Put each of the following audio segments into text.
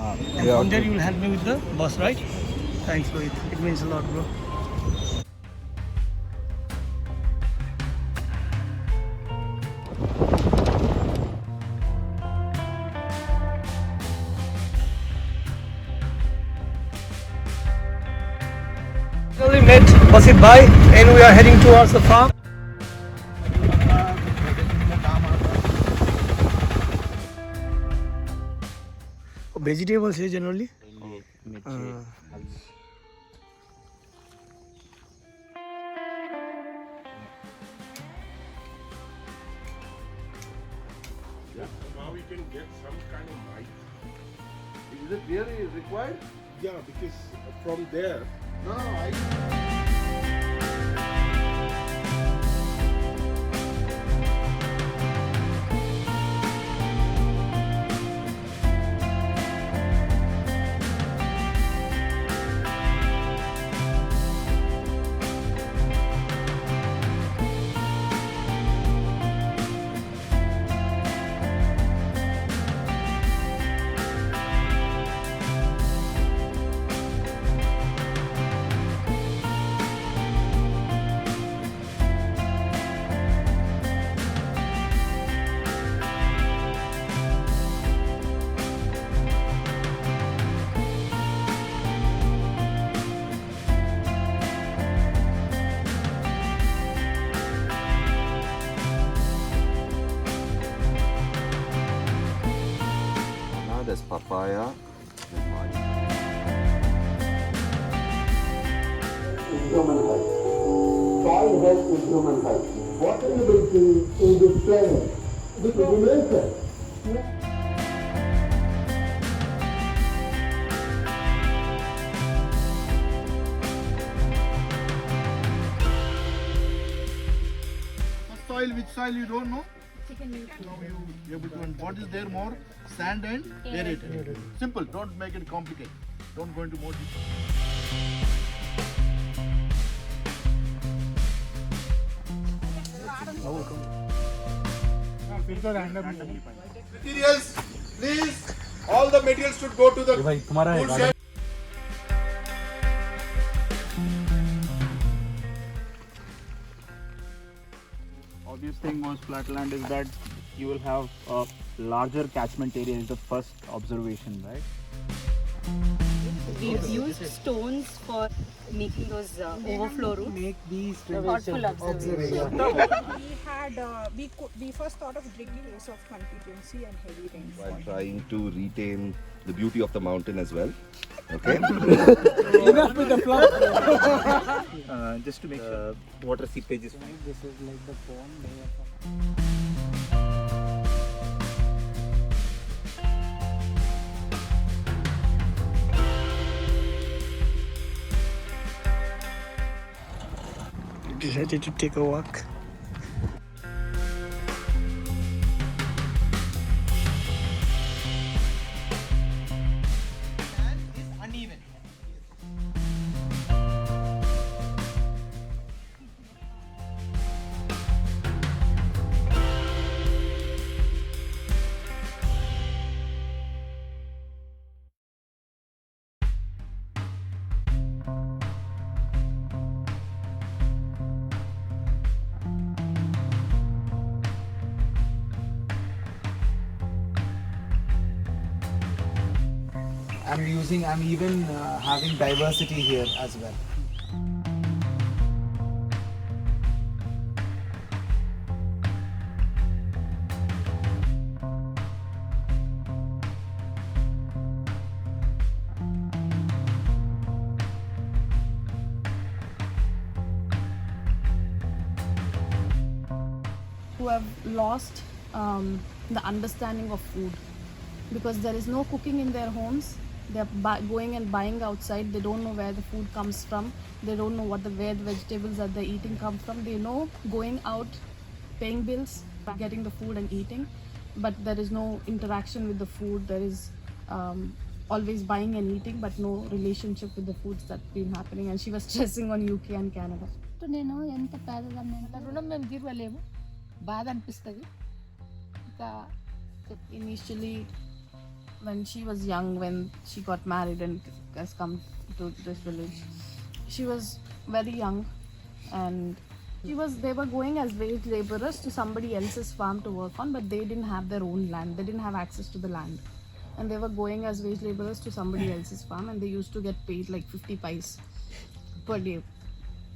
And from there you will help me with the bus, right? Thanks, Rohit. It means a lot, bro. We met Basit Bhai and we are heading towards the farm. Vegetables here generally. Now we can get some kind of light. Is it really required? Yeah, because from there. No, I. There's papaya. Human health. Soil health is human health. Water ability in this planet, this is nature. Soil, which soil you don't know? Now you able to. And what is there more? Sand and aerated. Simple. Don't make it complicated. Don't go into more detail. Materials, please. All the materials should go to the food shed. Obvious thing was flatland is that you will have a larger catchment area is the first observation, right? We've used stones for making those overflow routes. Make these Thoughtful observation. We first thought of drinking case of contingency and heavy rainfall. While trying to retain the beauty of the mountain as well. Okay. Enough with the fluff. Just to make sure water seepage is fine. This is like the pond. Decided to take a walk. I'm even having diversity here as well. Who have lost the understanding of food, because there is no cooking in their homes. They're going and buying outside. They don't know where the food comes from. They don't know where the vegetables that they're eating come from. They know going out, paying bills, getting the food and eating, but there is no interaction with the food. There is always buying and eating, but no relationship with the foods that's been happening. And she was stressing on UK and Canada. నేను ఎంత పేదదాన్ని రుణం మేము తీరలేము బాధ అనిపిస్తుంది ఇంకా initially when she was young, when she got married and has come to this village. She was very young, and they were going as wage laborers to somebody else's farm to work on, but they didn't have their own land. They didn't have access to the land, and they were going as wage laborers to somebody else's farm, and they used to get paid like 50 pice per day.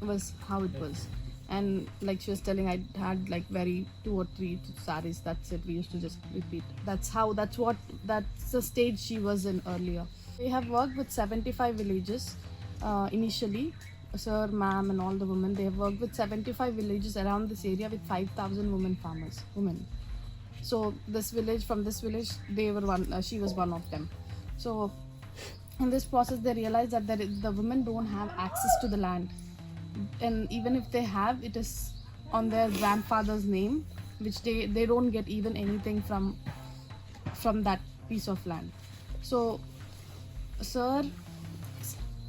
Was how it was. And like she was telling, I had like very 2 or 3 saris. That's it. We used to just repeat. That's the stage she was in earlier. We have worked with 75 villages initially. Sir, ma'am, and all the women. They have worked with 75 villages around this area with 5,000 women. So from this village, she was one of them. So in this process, they realized that the women don't have access to the land. And even if they have, it is on their grandfather's name, which they don't get even anything from that piece of land. So Sir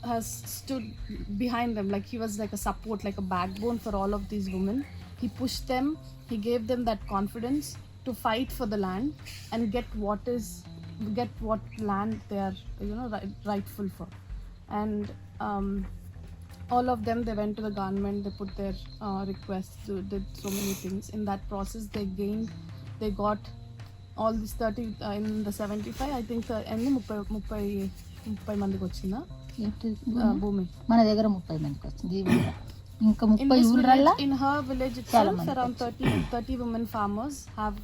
has stood behind them, like he was like a support, like a backbone for all of these women. He pushed them, he gave them that confidence to fight for the land and get what land they are rightful for. And all of them, they went to the government, they put their requests, did so many things. In that process, they got all this 30 in the 75, I think 30 మందికి వచ్చిందా భూమి మన దగ్గర 30 మందికి వచ్చింది ఇంకా 30 ఊర్లల్ల. In her village itself, around 30 women farmers have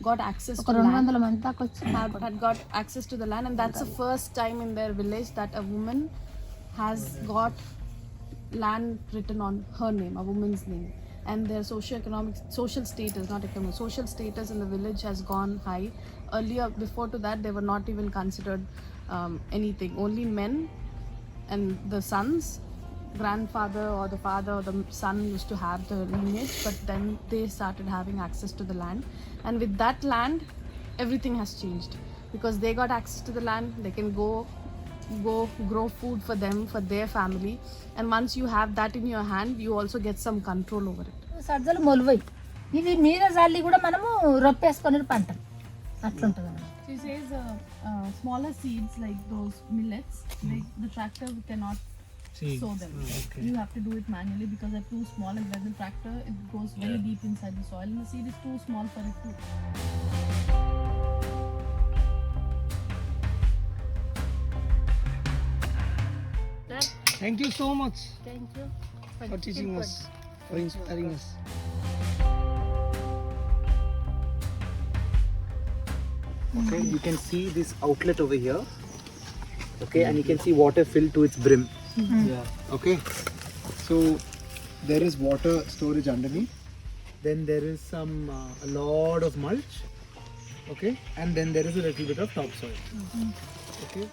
got access to land. 200 మంది దాకా వచ్చింది. Had got access to the land, and that's the first time in their village that a woman has got land written on her name, a woman's name. And their social status, not economic, social status in the village has gone high. Earlier, before to that, they were not even considered anything. Only men and the sons, grandfather or the father or the son used to have the lineage, but then they started having access to the land. And with that land, everything has changed, because they got access to the land. They can go grow food for them, for their family, and once you have that in your hand, you also get some control over it. సజ్జలు మొలువై ఇవి మీద జల్లి కూడా మనము రొప్పేసుకొని పంట అట్లుంటుంది. She says smaller seeds like those millets, like the tractor cannot sow them. Okay. You have to do it manually because they're too small, and when the tractor, it goes very deep inside the soil, and the seed is too small for it to. Thank you so much Thank you for teaching us, for inspiring us. Okay, you can see this outlet over here. Okay, and you can see water filled to its brim. Yeah. Okay, so there is water storage underneath. Then there is a lot of mulch. Okay, and then there is a little bit of topsoil. Okay.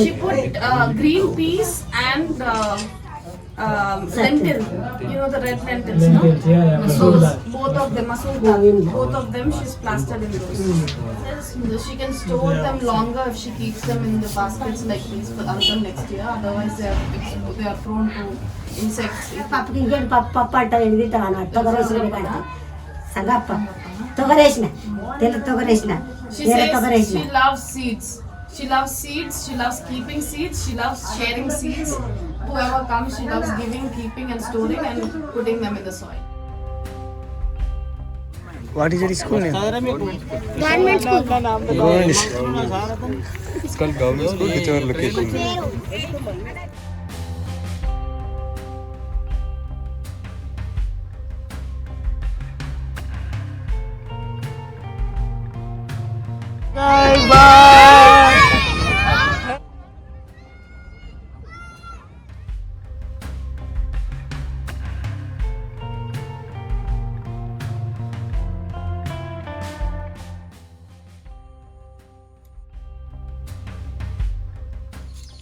She put green peas and lentil, the red lentils, no? Both of them, both of them she's plastered in those. Yes, she can store them longer if she keeps them in the baskets like these until next year. Otherwise, they are prone to insects. She says she loves seeds. She loves seeds, she loves keeping seeds, she loves sharing seeds. Whoever comes, she loves giving, keeping and storing and putting them in the soil. What is your school name? Government school. Government school. It's called government school, whichever location.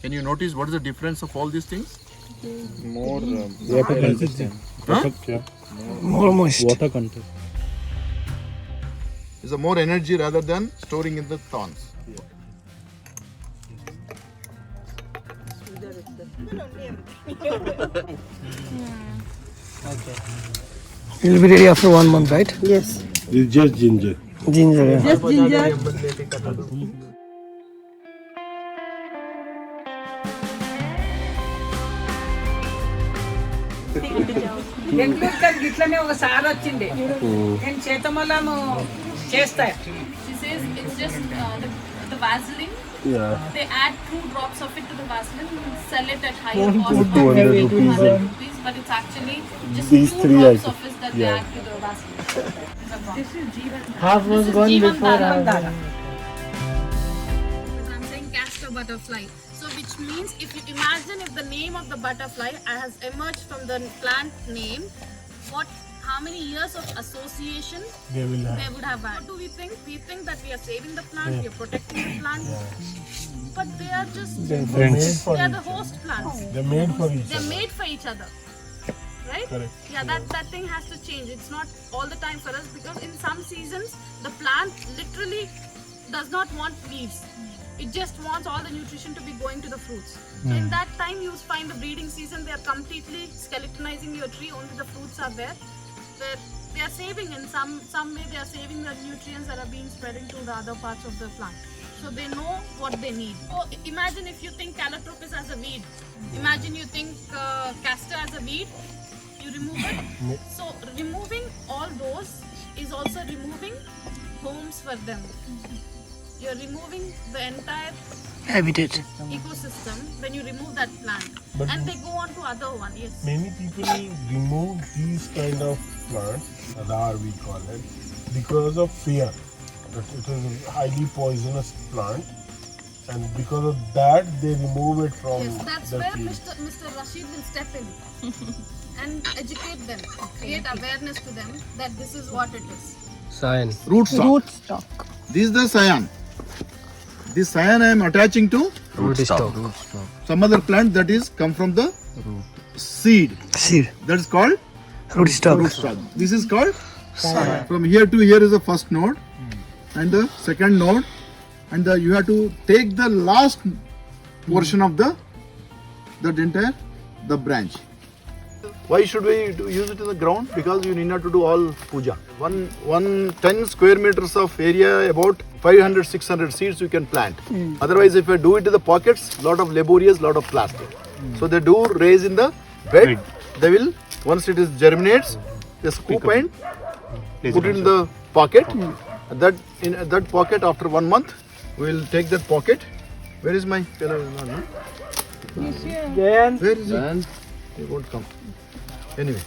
Can you notice what is the difference of all these things? More water content. More moist. Water content. It's a more energy rather than storing in the thorns. It will be ready after 1 month, right? Yes. It's just ginger. Ginger, yeah. Just ginger. Bengaluru గిట్లనే ఒకసారి వచ్చిండే నేను చేతమలను చేస్తా. She says it's just the Vaseline. Yeah. They add 2 drops of it to the Vaseline and sell it at higher cost of 200 rupees. 200 rupees, but it's actually just These 2 three drops items. of it that they add to the Vaseline. This is Jeeban. Half was This is gone Jeeban before. Bastola. I'm saying castor butterfly. So which means if you imagine if the name of the butterfly has emerged from the plant name, how many years of association They will have. they would have had. What do we think? We think that we are saving the plant, we are protecting the plant, but they are just Friends. they are the host plants. They're made for each They're other. made for each other, right? Correct. Yeah, that thing has to change. It's not all the time for us because in some seasons the plant literally does not want leaves. It just wants all the nutrition to be going to the fruits. So in that time you find the breeding season, they are completely skeletonizing your tree, only the fruits are there. Where they are saving in some way, they are saving the nutrients that are being spreading to the other parts of the plant. So they know what they need. So imagine if you think calotropis as a weed. Imagine you think castor as a weed. You remove it. So removing all those is also removing homes for them. You're removing the entire Habitat. ecosystem when you remove that plant. But And they go on to other one. Yes. many people remove these kind of plants, radar we call it, because of fear that it is a highly poisonous plant, and because of that they remove it from Yes, that's the where field. Mr. Rashid will step in and educate them, create awareness to them that this is what it is. Rootstock. This is the cyan. This cyan I am attaching to some other plant that is come from the seed. Seed. That is called Rootstock. rootstock. This is called cyan. From here to here is the first node and the second node, and you have to take the last portion of that entire the branch. Why should we use it in the ground? Because you need not to do all puja. One 10 square meters of area, about 500-600 seeds you can plant. Otherwise, if you do it in the pockets, lot of laborious, lot of plastic. So they do raise in the bed. They will, once it is germinates, they scoop and put it in the pocket. In that pocket, after 1 month, we will take that pocket. Where is my fellow? Where is he? He won't come. Anyway.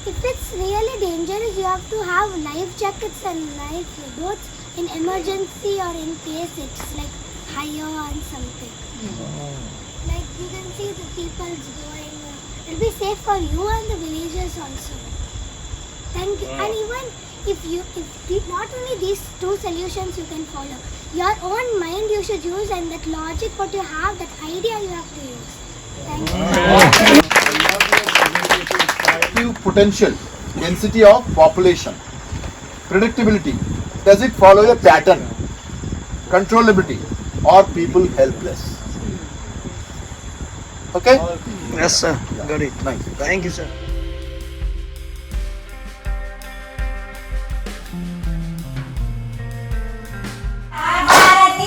If it's really dangerous, you have to have life jackets and life boots in emergency or in case it's like higher and something. Like you can see the people's going. It'll be safe for you and the villagers also. And even if not only these two solutions you can follow, your own mind you should use, and that logic what you have, that idea you have to use. Thank you. Potential, density of population, predictability. Does it follow a pattern? Controllability, or people helpless? Okay? Yes, sir. Got it. Nice. Thank you, sir. Bharati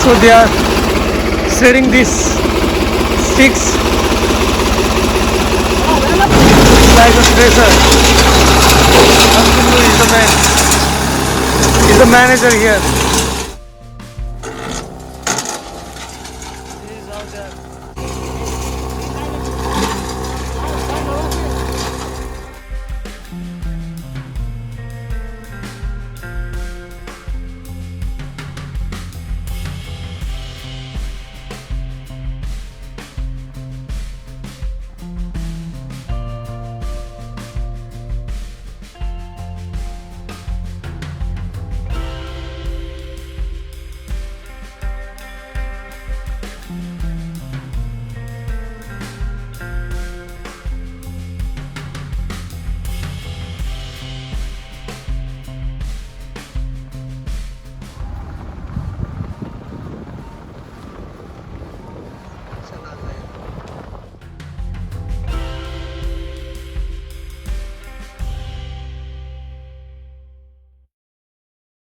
So they are setting these sticks. It's like a treasure. Is the manager here.